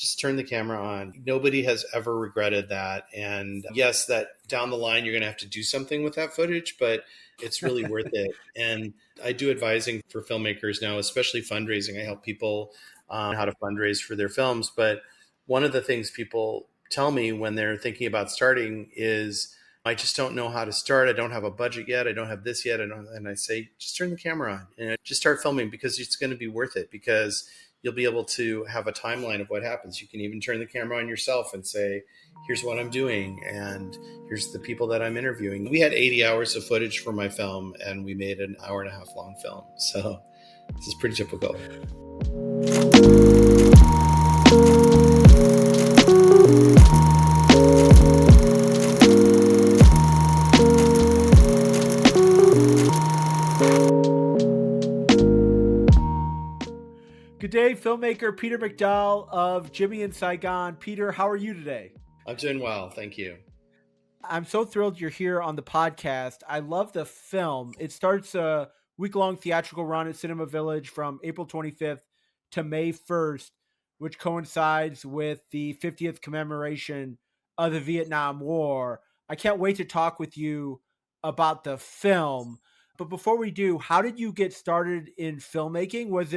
just turn the camera on. Nobody has ever regretted that. And yes, that down the line, you're going to have to do something with that footage, but it's really worth it. And I do advising for filmmakers now, especially fundraising. I help people how to fundraise for their films. But one of the things people tell me when they're thinking about starting is, I just don't know how to start. I don't have a budget yet. I don't have this yet. And I say, just turn the camera on and just start filming, because it's going to be worth it, because you'll be able to have a timeline of what happens. You can even turn the camera on yourself and say, here's what I'm doing, and here's the people that I'm interviewing. We had 80 hours of footage for my film, and we made an hour and a half long film. So this is pretty typical. Good day, filmmaker Peter McDowell of JIMMY in Saigon. Peter, how are you today? I'm doing well, thank you. I'm so thrilled you're here on the podcast. I love the film. It starts a week-long theatrical run at Cinema Village from April 25th to May 1st, which coincides with the 50th commemoration of the Vietnam War. I can't wait to talk with you about the film. But before we do, how did you get started in filmmaking?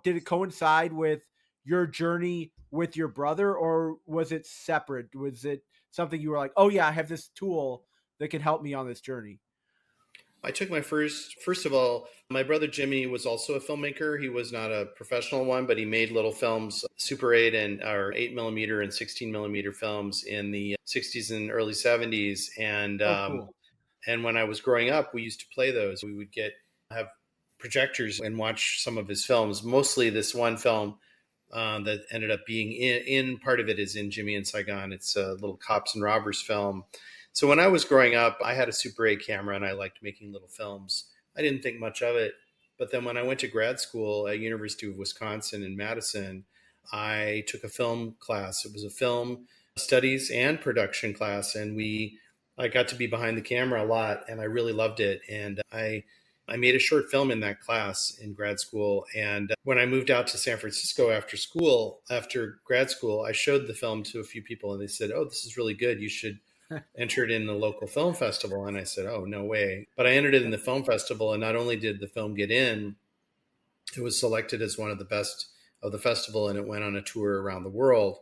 Did it coincide with your journey with your brother, or was it separate? Was it something you were like, oh yeah, I have this tool that can help me on this journey? I took my first of all, my brother Jimmy was also a filmmaker. He was not a professional one, but he made little films, Super 8 and or 8 millimeter and 16 millimeter films in the 60s and early 70s. And Cool. And when I was growing up, we used to play those. We would have projectors and watch some of his films. Mostly this one film that ended up being in part of it is in Jimmy in Saigon. It's a little cops and robbers film. So when I was growing up, I had a Super 8 camera and I liked making little films. I didn't think much of it. But then when I went to grad school at University of Wisconsin in Madison, I took a film class. It was a film studies and production class. And I got to be behind the camera a lot, and I really loved it. And I made a short film in that class in grad school. And when I moved out to San Francisco after grad school, I showed the film to a few people, and they said, "Oh, this is really good. You should enter it in the local film festival." And I said, "Oh, no way." But I entered it in the film festival, and not only did the film get in, it was selected as one of the best of the festival, and it went on a tour around the world.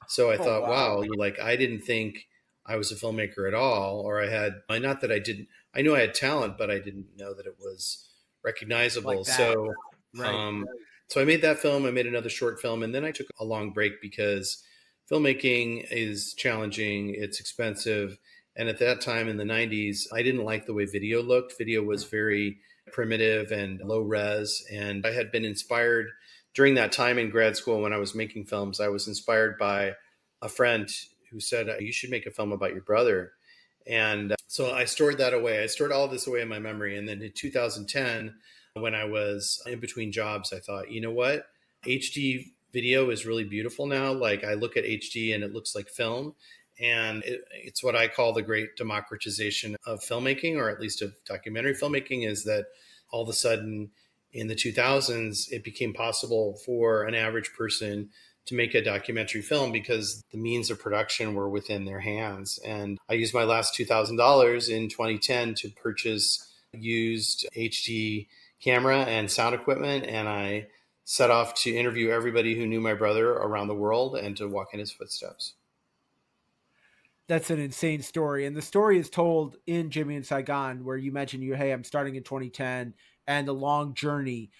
So I thought, wow, I didn't think I was a filmmaker at all, or not that I didn't, I knew I had talent, but I didn't know that it was recognizable. Like that. So, Right. So I made that film, I made another short film, and then I took a long break because filmmaking is challenging, it's expensive. And at that time in the 90s, I didn't like the way video looked. Video was very primitive and low res. And I had been inspired during that time in grad school when I was making films. I was inspired by a friend who said, you should make a film about your brother. And so I stored that away. I stored all this away in my memory. And then in 2010, when I was in between jobs, I thought, you know what? HD video is really beautiful now. Like I look at HD and it looks like film. And it's what I call the great democratization of filmmaking, or at least of documentary filmmaking, is that all of a sudden in the 2000s, it became possible for an average person to make a documentary film because the means of production were within their hands. And I used my last $2,000 in 2010 to purchase used HD camera and sound equipment. And I set off to interview everybody who knew my brother around the world and to walk in his footsteps. That's an insane story. And the story is told in Jimmy in Saigon, where you mentioned hey, I'm starting in 2010 and the long journey.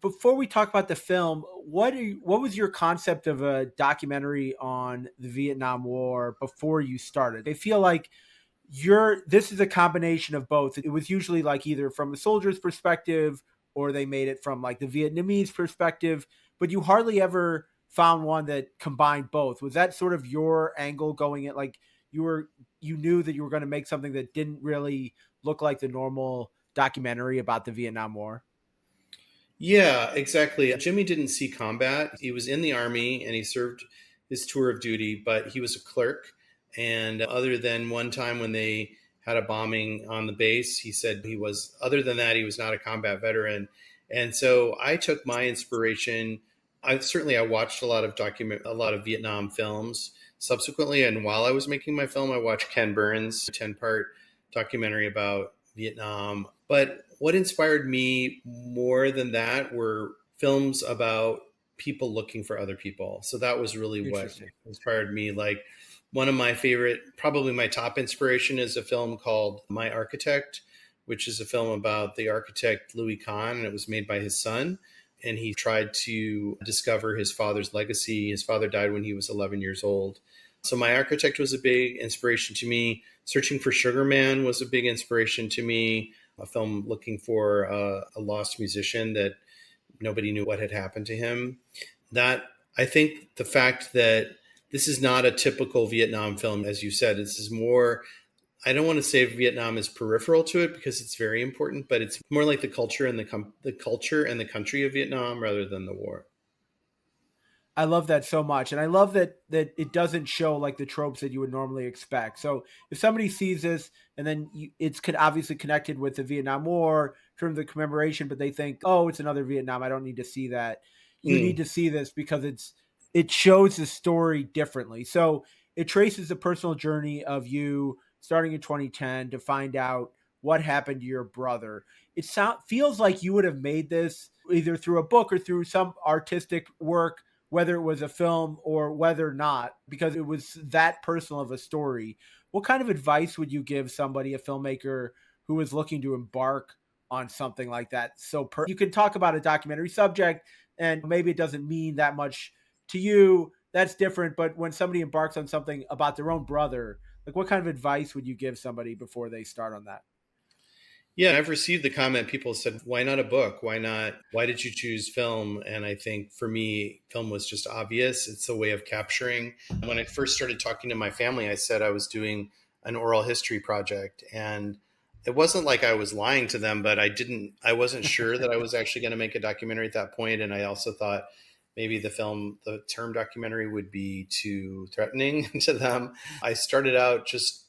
Before we talk about the film, what was your concept of a documentary on the Vietnam War before you started? I feel like this is a combination of both. It was usually like either from a soldier's perspective or they made it from like the Vietnamese perspective, but you hardly ever found one that combined both. Was that sort of your angle going at, like you knew that you were going to make something that didn't really look like the normal documentary about the Vietnam War? Yeah, exactly. Jimmy didn't see combat. He was in the Army and he served his tour of duty, but he was a clerk. And other than one time when they had a bombing on the base, he said other than that, he was not a combat veteran. And so I took my inspiration I watched a lot of Vietnam films subsequently, and while I was making my film, I watched Ken Burns' 10-part documentary about Vietnam. But what inspired me more than that were films about people looking for other people. So that was really what Interesting. inspired me. Like one of my favorite, probably my top inspiration, is a film called My Architect, which is a film about the architect Louis Kahn, and it was made by his son. And he tried to discover his father's legacy. His father died when he was 11 years old. So My Architect was a big inspiration to me. Searching for Sugar Man was a big inspiration to me, a film looking for a lost musician that nobody knew what had happened to him. That, I think the fact that this is not a typical Vietnam film, as you said, this is more, I don't want to say Vietnam is peripheral to it because it's very important, but it's more like the culture and the culture and the country of Vietnam rather than the war. I love that so much, and I love that it doesn't show like the tropes that you would normally expect. So if somebody sees this and then it's obviously connected with the Vietnam War in terms of the commemoration, but they think, oh, it's another Vietnam. I don't need to see that. You need Mm. to see this because it shows the story differently. So it traces the personal journey of you starting in 2010 to find out what happened to your brother. Feels like you would have made this either through a book or through some artistic work, whether it was a film or whether not, because it was that personal of a story. What kind of advice would you give somebody, a filmmaker who is looking to embark on something like that? You can talk about a documentary subject and maybe it doesn't mean that much to you. That's different. But when somebody embarks on something about their own brother, like what kind of advice would you give somebody before they start on that? Yeah, I've received the comment. People said, why not a book? Why not? Why did you choose film? And I think for me, film was just obvious. It's a way of capturing. When I first started talking to my family, I said I was doing an oral history project. And it wasn't like I was lying to them, but I wasn't sure that I was actually going to make a documentary at that point. And I also thought maybe the term documentary would be too threatening to them. I started out just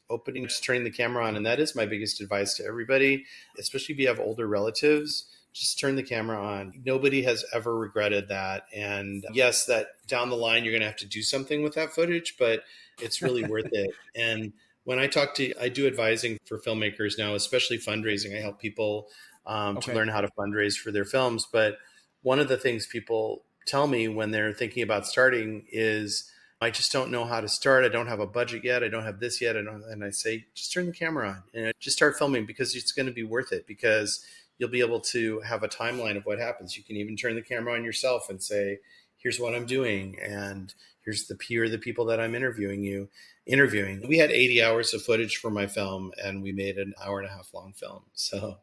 turning the camera on. And that is my biggest advice to everybody, especially if you have older relatives. Just turn the camera on. Nobody has ever regretted that. And yes, that down the line, you're going to have to do something with that footage, but it's really worth it. And when I do advising for filmmakers now, especially fundraising. I help people to Okay. learn how to fundraise for their films. But one of the things people tell me when they're thinking about starting is, I just don't know how to start. I don't have a budget yet. I don't have this yet. And I say, just turn the camera on and just start filming because it's going to be worth it, because you'll be able to have a timeline of what happens. You can even turn the camera on yourself and say, here's what I'm doing. And here are the people that I'm interviewing. We had 80 hours of footage for my film and we made an hour and a half long film. So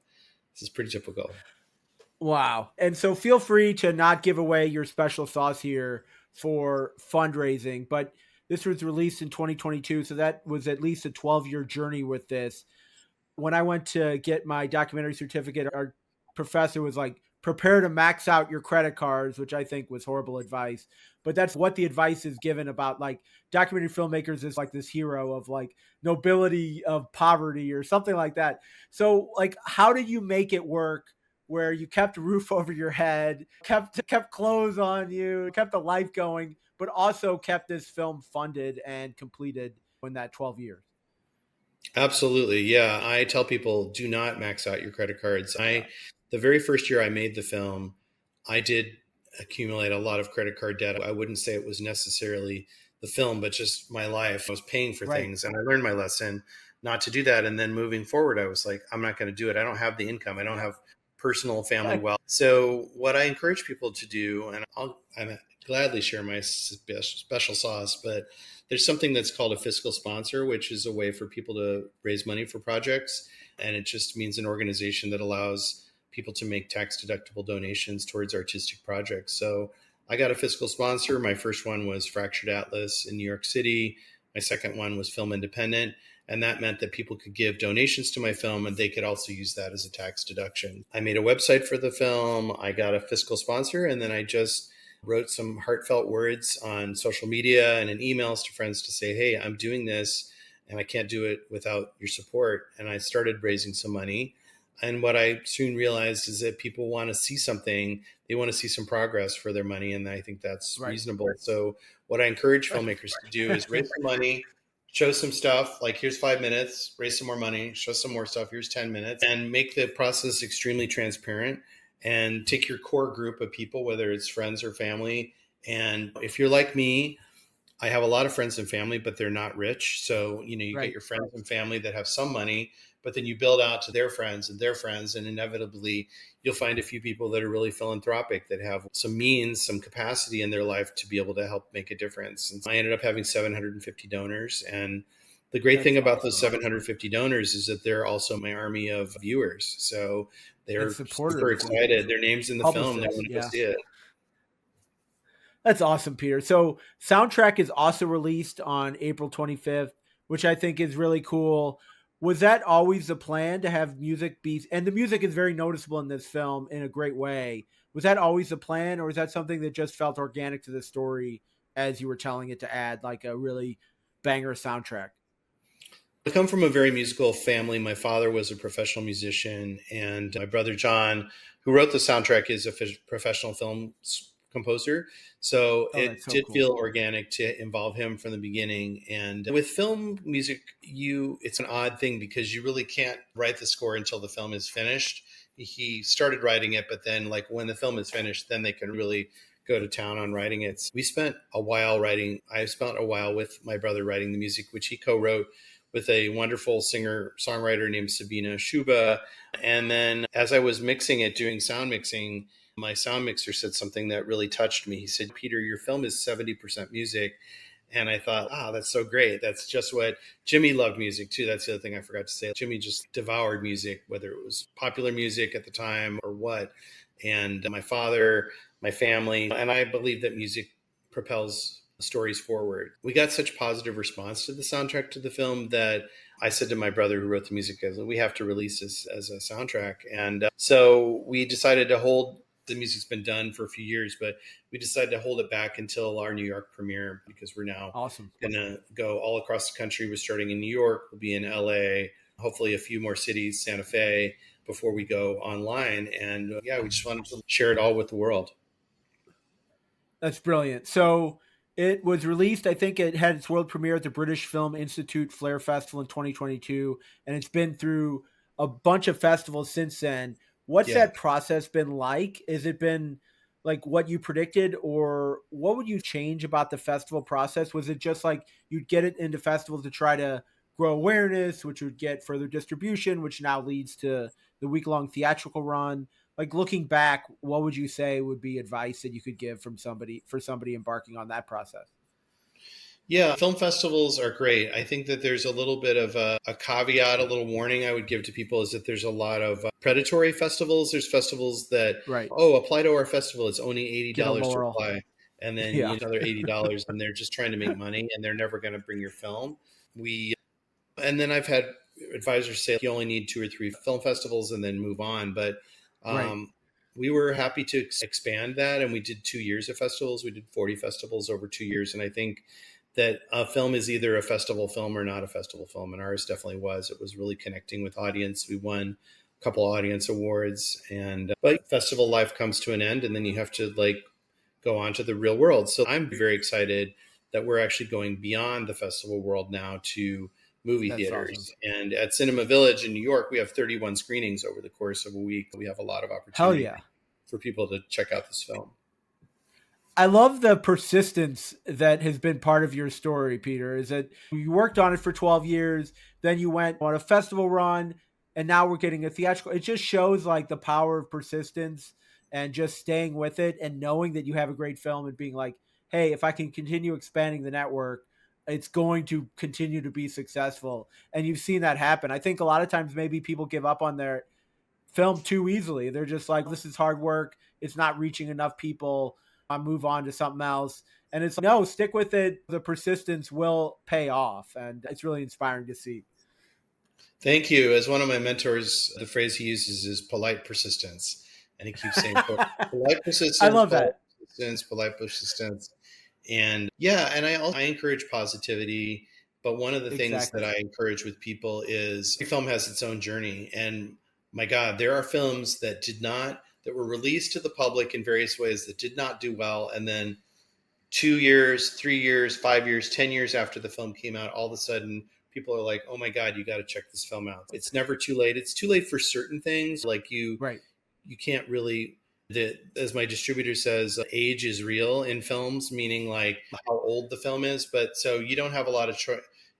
this is pretty typical. Wow. And so feel free to not give away your special sauce here for fundraising, but this was released in 2022. So that was at least a 12-year journey with this. When I went to get my documentary certificate, our professor was like, prepare to max out your credit cards, which I think was horrible advice. But that's what the advice is given about like documentary filmmakers is like this hero of like nobility of poverty or something like that. So like, how did you make it work where you kept a roof over your head, kept clothes on you, kept a life going, but also kept this film funded and completed in that 12 years? Absolutely. Yeah. I tell people, do not max out your credit cards. Yeah. The very first year I made the film, I did accumulate a lot of credit card debt. I wouldn't say it was necessarily the film, but just my life. I was paying for Right. things and I learned my lesson not to do that. And then moving forward, I was like, I'm not going to do it. I don't have the income. I don't have personal family wealth. So what I encourage people to do, and I'm gladly share my special sauce, but there's something that's called a fiscal sponsor, which is a way for people to raise money for projects. And it just means an organization that allows people to make tax deductible donations towards artistic projects. So I got a fiscal sponsor. My first one was Fractured Atlas in New York City. My second one was Film Independent. And that meant that people could give donations to my film and they could also use that as a tax deduction. I made a website for the film. I got a fiscal sponsor, and then I just wrote some heartfelt words on social media and in emails to friends to say, hey, I'm doing this and I can't do it without your support. And I started raising some money. And what I soon realized is that people want to see something, they want to see some progress for their money. And I think that's Right. reasonable. So, what I encourage Right. filmmakers to do is raise some money, show some stuff, like here's 5 minutes, raise some more money, show some more stuff, here's 10 minutes, and make the process extremely transparent. And take your core group of people, whether it's friends or family. And if you're like me, I have a lot of friends and family, but they're not rich. So, you get Right. your friends and family that have some money, but then you build out to their friends and their friends. And inevitably, you'll find a few people that are really philanthropic, that have some means, some capacity in their life to be able to help make a difference. And I ended up having 750 donors. And the great That's thing about those awesome. 750 donors is that they're also my army of viewers. So And they're super supporters and excited. Their name's in the film. They publicists. want to go Yeah. see it. That's awesome, Peter. So, soundtrack is also released on April 25th, which I think is really cool. Was that always the plan to have music be, and the music is very noticeable in this film in a great way. Was that always the plan, or was that something that just felt organic to the story as you were telling it to add like a really banger soundtrack? I come from a very musical family. My father was a professional musician, and my brother John, who wrote the soundtrack, is a professional film composer. So Oh, that's it so did cool. feel organic to involve him from the beginning. And with film music, it's an odd thing because you really can't write the score until the film is finished. He started writing it, but then like when the film is finished, then they can really go to town on writing it. We spent a while writing. I spent a while with my brother writing the music, which he co-wrote with a wonderful singer songwriter named Sabina Shuba. And then as I was mixing it, doing sound mixing, my sound mixer said something that really touched me. He said, "Peter, your film is 70% music." And I thought, that's so great. That's just what Jimmy loved music too. That's the other thing I forgot to say. Jimmy just devoured music, whether it was popular music at the time or what. And my father, my family, and I believe that music propels stories forward. We got such positive response to the soundtrack to the film that I said to my brother who wrote the music, we have to release this as a soundtrack. And so we decided to hold, the music's been done for a few years, but we decided to hold it back until our New York premiere because we're now Awesome. going to go all across the country. We're starting in New York, we'll be in LA, hopefully a few more cities, Santa Fe, before we go online. And we just wanted to share it all with the world. That's brilliant. So it was released, I think it had its world premiere at the British Film Institute Flair Festival in 2022, and it's been through a bunch of festivals since then. What's Yeah. that process been like? Has it been like what you predicted, or what would you change about the festival process? Was it just like you'd get it into festivals to try to grow awareness, which would get further distribution, which now leads to the week-long theatrical run? Like looking back, what would you say would be advice that you could give from somebody for somebody embarking on that process? Yeah, film festivals are great. I think that there's a little bit of a caveat, a little warning I would give to people is that there's a lot of predatory festivals. There's festivals that, Right. apply to our festival. It's only Get a $80 to laurel. apply. And then Yeah. another $80, and they're just trying to make money and they're never going to bring your film. We And then I've had advisors say you only need 2 or 3 film festivals and then move on. But Right. um, we were happy to expand that, and we did 2 years of festivals. We did 40 festivals over 2 years, and I think that a film is either a festival film or not a festival film, and ours definitely was. It was really connecting with audience. We won a couple of audience awards, and but festival life comes to an end, and then you have to go on to the real world. So I'm very excited that we're actually going beyond the festival world now to movie That's awesome. theaters. And at Cinema Village in New York, we have 31 screenings over the course of a week. We have a lot of Hell opportunity yeah. for people to check out this film. I love the persistence that has been part of your story, Peter. Is that you worked on it for 12 years, then you went on a festival run, and now we're getting a theatrical. It just shows like the power of persistence and just staying with it and knowing that you have a great film and being like, hey, if I can continue expanding the network, it's going to continue to be successful. And you've seen that happen. I think a lot of times maybe people give up on their film too easily. They're just like, this is hard work. It's not reaching enough people. I move on to something else. And it's like, no, stick with it. The persistence will pay off. And it's really inspiring to see. Thank you. As one of my mentors, the phrase he uses is polite persistence. And he keeps saying polite I persistence, love that. polite persistence. And and I encourage positivity. But one of the things that Exactly. I encourage with people is every film has its own journey. And my God, there are films that were released to the public in various ways that did not do well. And then 2 years, 3 years, 5 years, 10 years after the film came out, all of a sudden people are like, oh my God, you got to check this film out. It's never too late. It's too late for certain things. Like Right. you can't really, as my distributor says, age is real in films, meaning like how old the film is. But so you don't have a lot of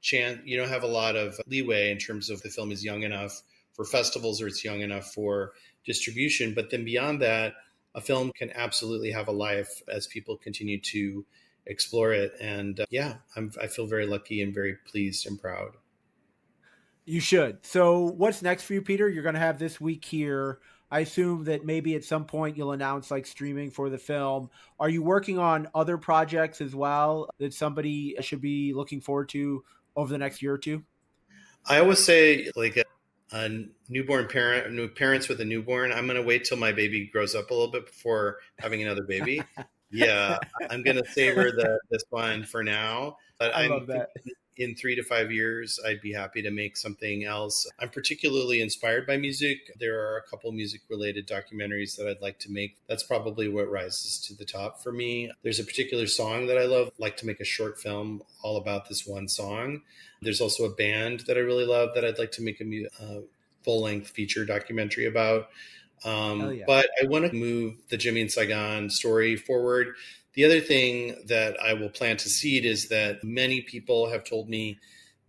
chance, you don't have a lot of leeway in terms of the film is young enough for festivals or it's young enough for distribution. But then beyond that, a film can absolutely have a life as people continue to explore it. And I feel very lucky and very pleased and proud. You should. So, what's next for you, Peter? You're going to have this week here. I assume that maybe at some point you'll announce like streaming for the film. Are you working on other projects as well that somebody should be looking forward to over the next year or two? I always say, like a newborn parent, new parents with a newborn, I'm going to wait till my baby grows up a little bit before having another baby. Yeah, I'm going to savor this one for now. But I I'm love thinking that. in 3 to 5 years, I'd be happy to make something else. I'm particularly inspired by music. There are a couple music related documentaries that I'd like to make. That's probably what rises to the top for me. There's a particular song that I love, like to make a short film all about this one song. There's also a band that I really love that I'd like to make a full-length feature documentary about. Hell yeah. But I want to move the Jimmy in Saigon story forward. The other thing that I will plant a seed is that many people have told me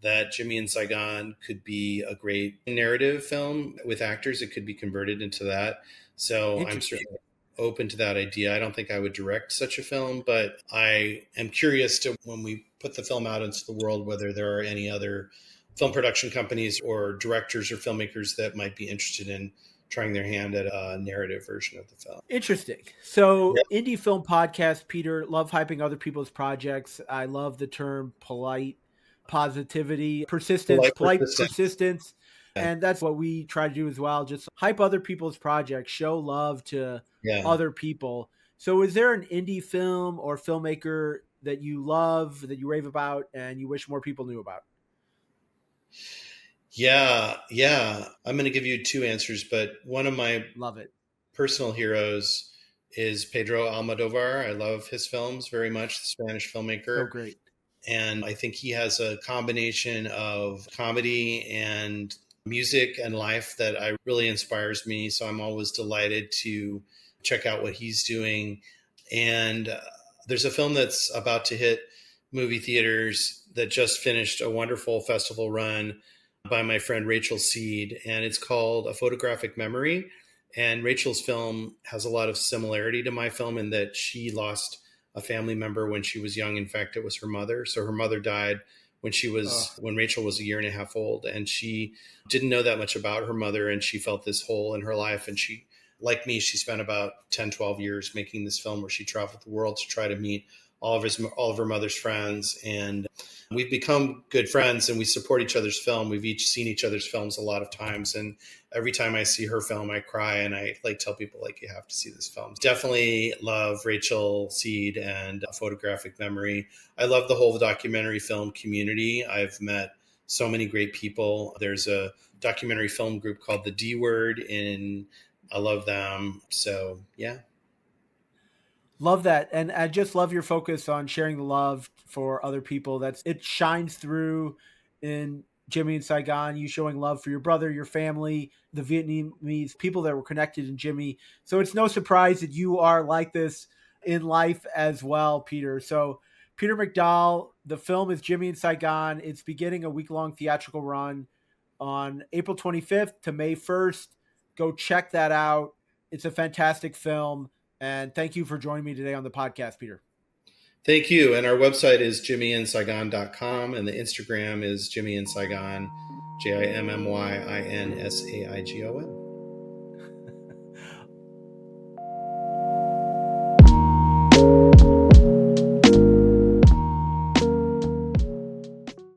that Jimmy in Saigon could be a great narrative film with actors. It could be converted into that. So I'm Interesting. certainly open to that idea. I don't think I would direct such a film, but I am curious to, when we put the film out into the world, whether there are any other film production companies or directors or filmmakers that might be interested in trying their hand at a narrative version of the film. Interesting. So, Yep. indie film podcast, Peter, love hyping other people's projects. I love the term polite positivity, persistence, Polite polite persistence. persistence. Yeah. And that's what we try to do as well. Just hype other people's projects, show love to Yeah. other people. So, is there an indie film or filmmaker that you love, that you rave about, and you wish more people knew about? Yeah. Yeah. I'm going to give you two answers, but one of my Love it. personal heroes is Pedro Almodovar. I love his films very much, the Spanish So filmmaker. great. And I think he has a combination of comedy and music and life that I really inspires me. So I'm always delighted to check out what he's doing. And there's a film that's about to hit movie theaters that just finished a wonderful festival run by my friend Rachel Seed, and it's called A Photographic Memory. And Rachel's film has a lot of similarity to my film in that she lost a family member when she was young. In fact, it was her mother. So her mother died when Rachel was a year and a half old, and she didn't know that much about her mother, and she felt this hole in her life. And she, like me, she spent about 10, 12 years making this film where she traveled the world to try to meet all of her mother's friends. And we've become good friends and we support each other's film. We've each seen each other's films a lot of times. And every time I see her film, I cry and I like tell people like, you have to see this film. Definitely love Rachel Seed and A Photographic Memory. I love the whole documentary film community. I've met so many great people. There's a documentary film group called the D Word, and I love them. So yeah. Love that. And I just love your focus on sharing the love for other people. It shines through in Jimmy in Saigon, you showing love for your brother, your family, the Vietnamese people that were connected in Jimmy. So it's no surprise that you are like this in life as well, Peter. So Peter McDowell, the film is Jimmy in Saigon. It's beginning a week-long theatrical run on April 25th to May 1st. Go check that out. It's a fantastic film. And thank you for joining me today on the podcast, Peter. Thank you. And our website is jimmyinsaigon.com, and the Instagram is Jimmy in Saigon, JIMMYINSAIGON.